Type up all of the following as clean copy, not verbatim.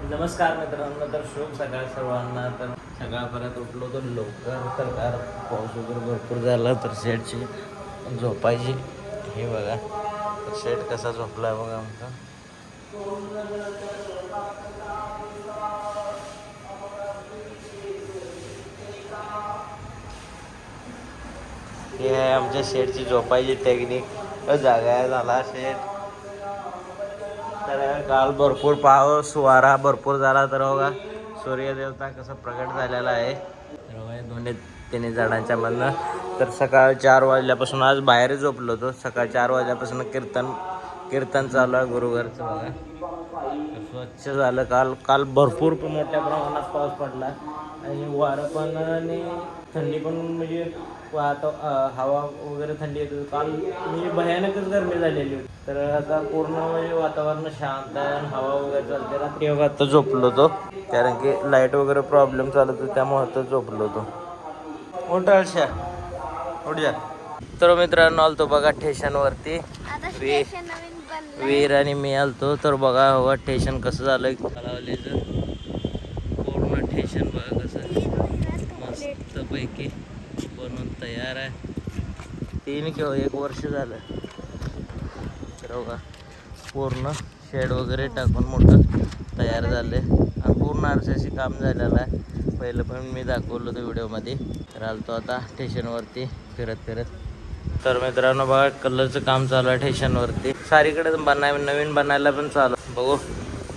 नमस्कार मित्रांनो, तर शुभ सकाळ सर्वांना. तर सकाळ परत उठलो तर लवकर, तर कार पाऊस वगैरे भरपूर झाला, तर शेडची झोपायची. हे बघा, तर शेड कसा झोपला बघा आमचा. हे आहे आमच्या शेडची झोपायची टेक्निक. जागा झाला शेड. तर काल भरपूर पाऊस वारा भरपूर झाला, तर बघा सूर्यदेवता कसं प्रकट झालेला आहे. तर बघा दोन्ही तिन्ही झाडांच्या मधनं. तर सकाळ 4 वाजल्यापासून आज बाहेर झोपलो होतो. सकाळ 4 वाजल्यापासून कीर्तन चालू आहे गुरुघरचं बघा. तर स्वच्छ झालं. काल भरपूर मोठ्या प्रमाणात पाऊस पडला आणि वारं पण आणि थंडी पण, म्हणजे हवा वगैरे थंडी येत होती. काल म्हणजे भयानकच गरमी झालेली होती. तर आता पूर्ण म्हणजे वातावरण शांत आहे आणि हवा वगैरे चालते. रात्री बघा आता झोपलो होतो, कारण की लाईट वगैरे प्रॉब्लेम चालत होता, त्यामुळे आता झोपलो होतो. उठ जा. तर मित्रांनो आलतो बघा स्टेशनवरती. वीर आणि मी आलतो. तर बघा बघा स्टेशन कसं झालंय. कलावलीचं पूर्ण स्टेशन बघा कसं मस्त पैकी बनवून तयार आहे. 3 किंवा 1 वर्ष झालं. तर बघा पूर्ण शेड वगैरे टाकून मोठं तयार झाले आणि पूर्ण आरशाशी काम झालेलं आहे. पहिलं पण मी दाखवलं होतं व्हिडिओमध्ये. तर आलतो आता स्टेशनवरती फिरत. तर मित्रांनो बघा कलरचं काम चालू आहे स्टेशनवरती. सारीकडे नवीन बनायला पण चालू. बघू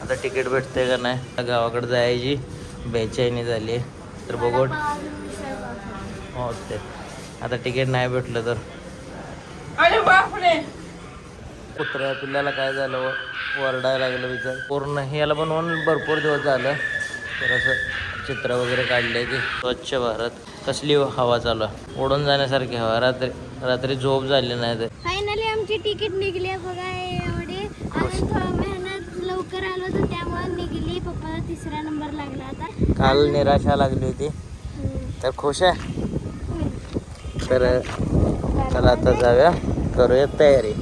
आता तिकीट भेटते का नाही. गावाकडे जायची बेचैनी झाली. तर बघू हो ते आता तिकीट नाही भेटलं तर. कुत्र्या पिल्ल्याला काय झालं, वरडायला लागलं विचार. पूर्ण ह्याला बनवून भरपूर दिवस झालं. तर असं चित्र वगैरे काढले की स्वच्छ भारत. कसली हवा चालू आहे, उडून जाण्यासारखी हवा. रात्री झोप झाली नाही. तर फायनली आमची तिकीट निघली बघा. एवढे मेहनत लवकर आलो तर त्यामुळे निघली. पप्पाला 3रा नंबर लागला. आता काल निराशा लागली होती, तर खुश आहे. तर चला आता जाऊया, करूया तयारी.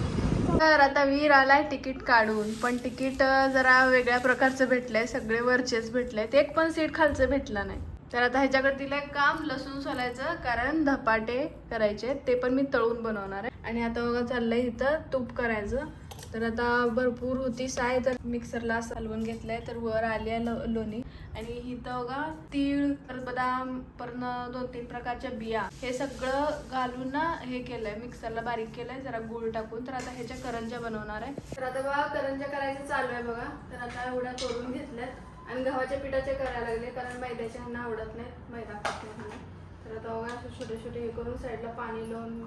तर आता वीर आलाय तिकीट काढून, पण तिकीट जरा वेगळ्या प्रकारचं भेटलंय. सगळे वरचेच भेटले, एक पण सीट खालचं भेटलं नाही. तर आता ह्याच्याकडे दिलंय काम लसूण सोलायचं, कारण धपाटे करायचे, ते पण मी तळून बनवणार आहे. आणि आता बघा चाललंय इथं तूप करायचं. तर आता भरपूर होती साय, तर मिक्सरला हलवून घेतलंय. तर वर आली आहे लोणी. आणि इथं बघा तीळ, बदाम, पण 2-3 प्रकारच्या बिया, हे सगळं घालून ना हे केलंय, मिक्सरला बारीक केलंय जरा गुळ टाकून. तर आता ह्याच्या करंज्या बनवणार आहे. तर आता बघा करंज्या करायचं चालू आहे बघा. तर आता एवढ्या करून घेतल्यात आणि गव्हाच्या पिठाचे करायला लागले, कारण मैद्याच्या ह्यांना आवडत नाहीत, मैदा खात नाही. तर आता बघा असे छोटे हे करून साईडला पाणी लावून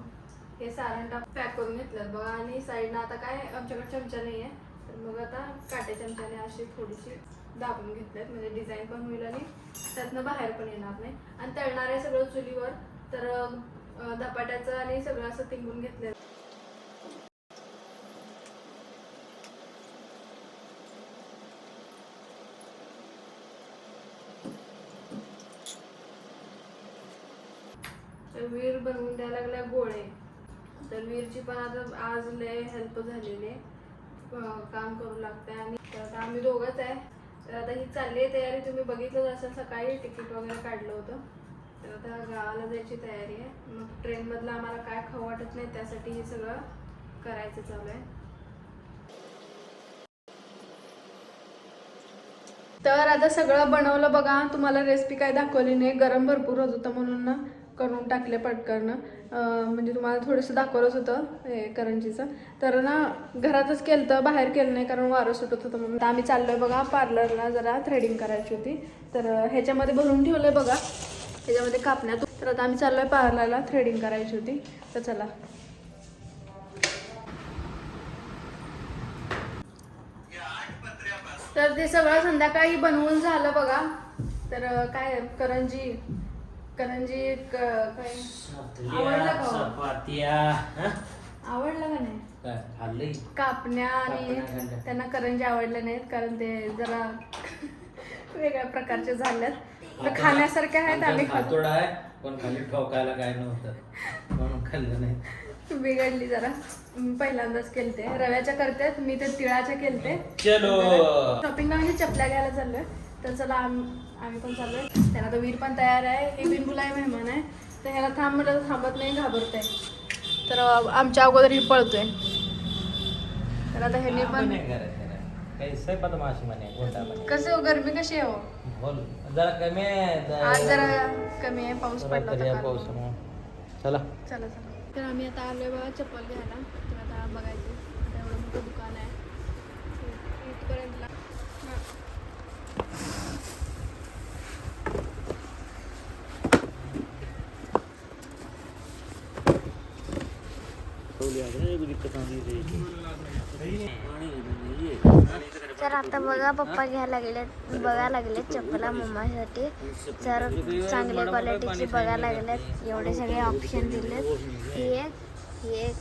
हे सारण पॅक करून घेतलं बघा. आणि साईडनं आता काय आमच्याकडे चमचा नाही आहे, तर मग आता काटे चमच्याने अशी थोडीशी दाबून घेतल्यात, म्हणजे डिझाईन पण होईल आणि त्यातनं बाहेर पण येणार नाही. आणि तळणार आहे सगळं चुलीवर. तर धपाट्याचं आणि सगळं असं तिंबून घेतलं. तर वीर बनवून द्यायला लागल्या गोळे. तर वीरची पण आता आज लय हेल्प झालेली आहे, काम करू लागते. आणि आता आम्ही दोघंच आहे. तर आता ही चालली आहे तयारी. तुम्ही बघितलं असेल सकाळी तिकीट वगैरे काढलं होतं. तर आता गावाला जायची तयारी आहे. मग ट्रेनमधलं आम्हाला काय खाऊ वाटत नाही, त्यासाठी हे सगळं करायचं चालू आहे. तर आता सगळं बनवलं बघा. तुम्हाला रेसिपी काय दाखवली नाही, गरम भरपूर होत होतं म्हणून ना करून टाकले पटकन. म्हणजे तुम्हाला थोडंसं दाखवलंच होतं हे करंजीचं. तर ना घरातच केलं तर बाहेर केलं नाही, कारण वारं सुटत होतं म्हणून. आम्ही चाललोय बघा पार्लरला, जरा थ्रेडिंग करायची होती. तर ह्याच्यामध्ये भरून ठेवलंय बघा, ह्याच्यामध्ये कापण्यात. तर आता आम्ही चाललोय पार्लरला, थ्रेडिंग करायची होती. तर चला. तर ते सगळं संध्याकाळी बनवून झालं बघा. तर काय करंजी काय आवडलं का? आवडलं का नाही? कापण्या आणि त्यांना करंजी आवडल्या नाहीत, कारण ते जरा वेगळ्या प्रकारचे झाल्यात. खाण्यासारखे आहेत, आम्ही खातो. पण खाली ठोकायला काय नव्हतं म्हणून खाल्लं नाही. बिघडली जरा पहिल्यांदाच केलते रव्याच्या करतात मी ते तिळाच्या केलते. चलो शॉपिंगला म्हणजे चपल्या घ्यायला चाललोय तर चला आम्ही पण चाललोय. त्याला तर वीर पण तयार आहे. हे बिनबुलाय मेहमान आहे तर ह्याला थांब म्हटलं तर थांबत नाही घाबरतंय तर आमच्या अगोदर ही पळतोय. तर आता ह्यांनी पण कैसे बदमाशी म्हणे कसे हो गरमी कशी आहे हो बोल जरा कमी आहे आज जरा कमी आहे पाऊस पडला होता काल. पाऊस चला चला चला तर आम्ही आता आलोय बघा चप्पल घ्यायला. तर आता बघायचं आता एवढं मोठं दुकान आहे इथपर्यंतला. तर आता बघा पप्पा बघायला लागलेत चप्पला मम्मासाठी. तर चांगल्या क्वालिटीची बघायला लागलेत. एवढे सगळे ऑप्शन दिलेत. ही एक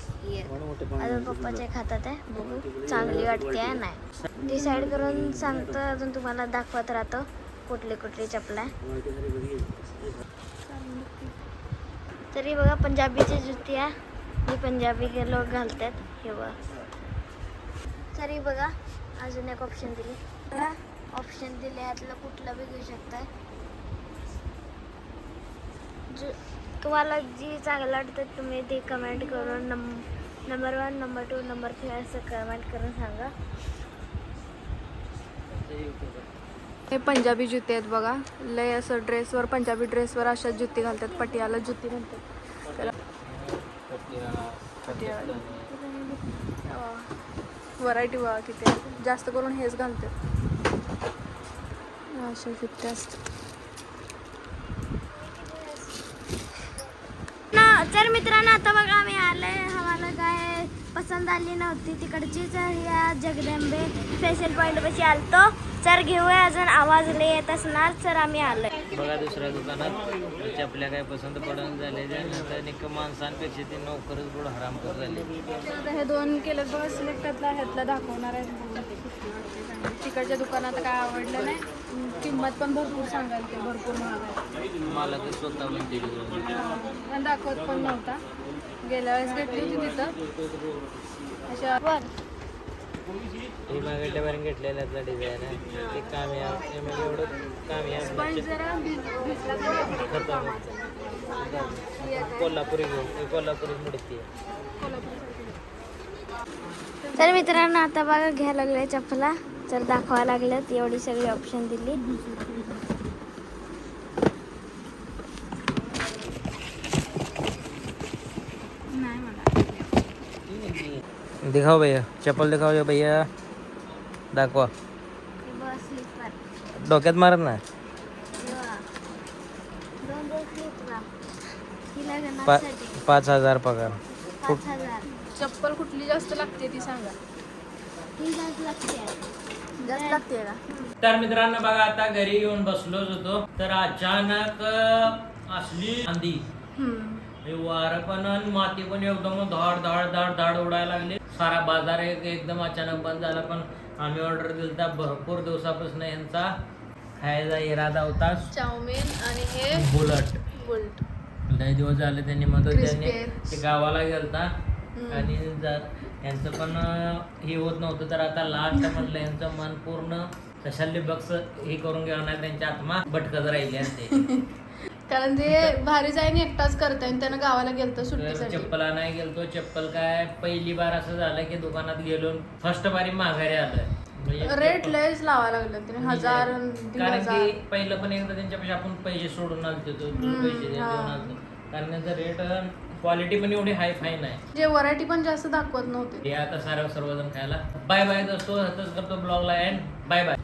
अजून पप्पाच्या हातात आहे. बघू चांगली वाटते आहे नाही डिसाईड करून सांगतो. अजून तुम्हाला दाखवत राहतो कुठली चप्पल आहे. तरी बघा पंजाबीची जुती आहे. ही पंजाबी के लोक घालतात. हे बघा तरी बघा अजून एक ऑप्शन दिले यातलं कुठलं बी घेऊ शकताय. तुम्हाला जी चांगलं वाटतं तुम्ही ते कमेंट करून नंबर 1 नंबर 2 नंबर 3 असं कमेंट करून सांगा. हे पंजाबी जुते आहेत बघा. लय असं ड्रेसवर पंजाबी ड्रेसवर अशा जुती घालतात. पटियाला जुती म्हणतात त्याला. व्हरायटी बघा किती आहे. जास्त करून हेच घालतात अशा जुत्या असतात. तर मित्रांनो आता बघा आम्ही आलोय. आम्हाला काय पसंत आली नव्हती तिकडचीच या जगदंबे स्पेशल पॉईंट पाशी आलतो. तर घेऊया अजून आवाज लय येत असणार. तर आम्ही आलोय बघा दुसऱ्या दुकानात चपल्या काय पसंत पडून झाले त्यानंतर माणसांपेक्षा ते नोकरच बुड हरामखोर झाले. आता हे 2 केलं बघा सिलेक्ट ह्यातला दाखवणार आहे. तिकडच्या दुकानात काय आवडलं नाही. किंमत पण भरपूर सांगाल ते भरपूर महाग आहे. मला तर स्वतः म्हणते पण दाखवत पण नव्हता. गेल्या वेळेस घेतली होती तिथं अशा हे मागल्या बाहेर घेतलेल्यातला डिझाईन आहे ते कामयाब एवढं कामयाब पण जरा कोल्हापुरी घेऊन कोल्हापुरी मुडती तर मित्रांनो आता बघा घ्यायला लागले चप्पला. तर दाखवायला लागलेत एवढी सगळी ऑप्शन दिली. नाही मला दिखाओ भैया चप्पल दिखाओ भैया दाखवा. डोक्यात मारत ना 5,000 पगार. 5,000 चप्पल कुठली जास्त लागते ती सांगा. जास्त लागते का? तर मित्रांनो बघा आता घरी येऊन बसलोच होतो तर अचानक असली आंधी वारं पण आणि माती पण एकदम धाड धाड धाड धाड उडायला लागली. सारा बाजार एकदम अचानक बंद झाला. पण आम्ही ऑर्डर दिलता भरपूर दिवसापासून यांचा खायचा इरादा होता चाऊमिन आणि हे बुलट लय दिवस झाले त्यांनी मदत त्यांनी Crispy. ते गावाला गेलता आणि यांचं पण हे होत नव्हतं तर आता लास्ट म्हटलं यांचं मन पूर्ण कशाले बक्स हे करून घेणार नाही. त्यांची आत्मा भटकत राहिली असते कारण ते भारी जाईन एकटाच करताय. त्यानं गावाला गेलतो सुट्टीसाठी. चप्पला नाही गेलतो. चप्पल काय पहिली बार असं झालं की दुकानात गेलो फर्स्ट बारी माघारी आलोय. रेट लयच लावायला लागलं त्याने 1,000 कारण 1,500. की पहिलं पण एकदा त्यांच्यापेक्षा आपण पैसे सोडून आलतो पैसे देऊन आलतो कारण त्यांचा रेट क्वालिटी पण एवढी हाय फाय नाही. जे व्हरायटी पण जास्त दाखवत नव्हते. हे आता सर्वजण खायला. बाय बाय दोस्तो. हतच करतो ब्लॉगला एंड. Bye bye.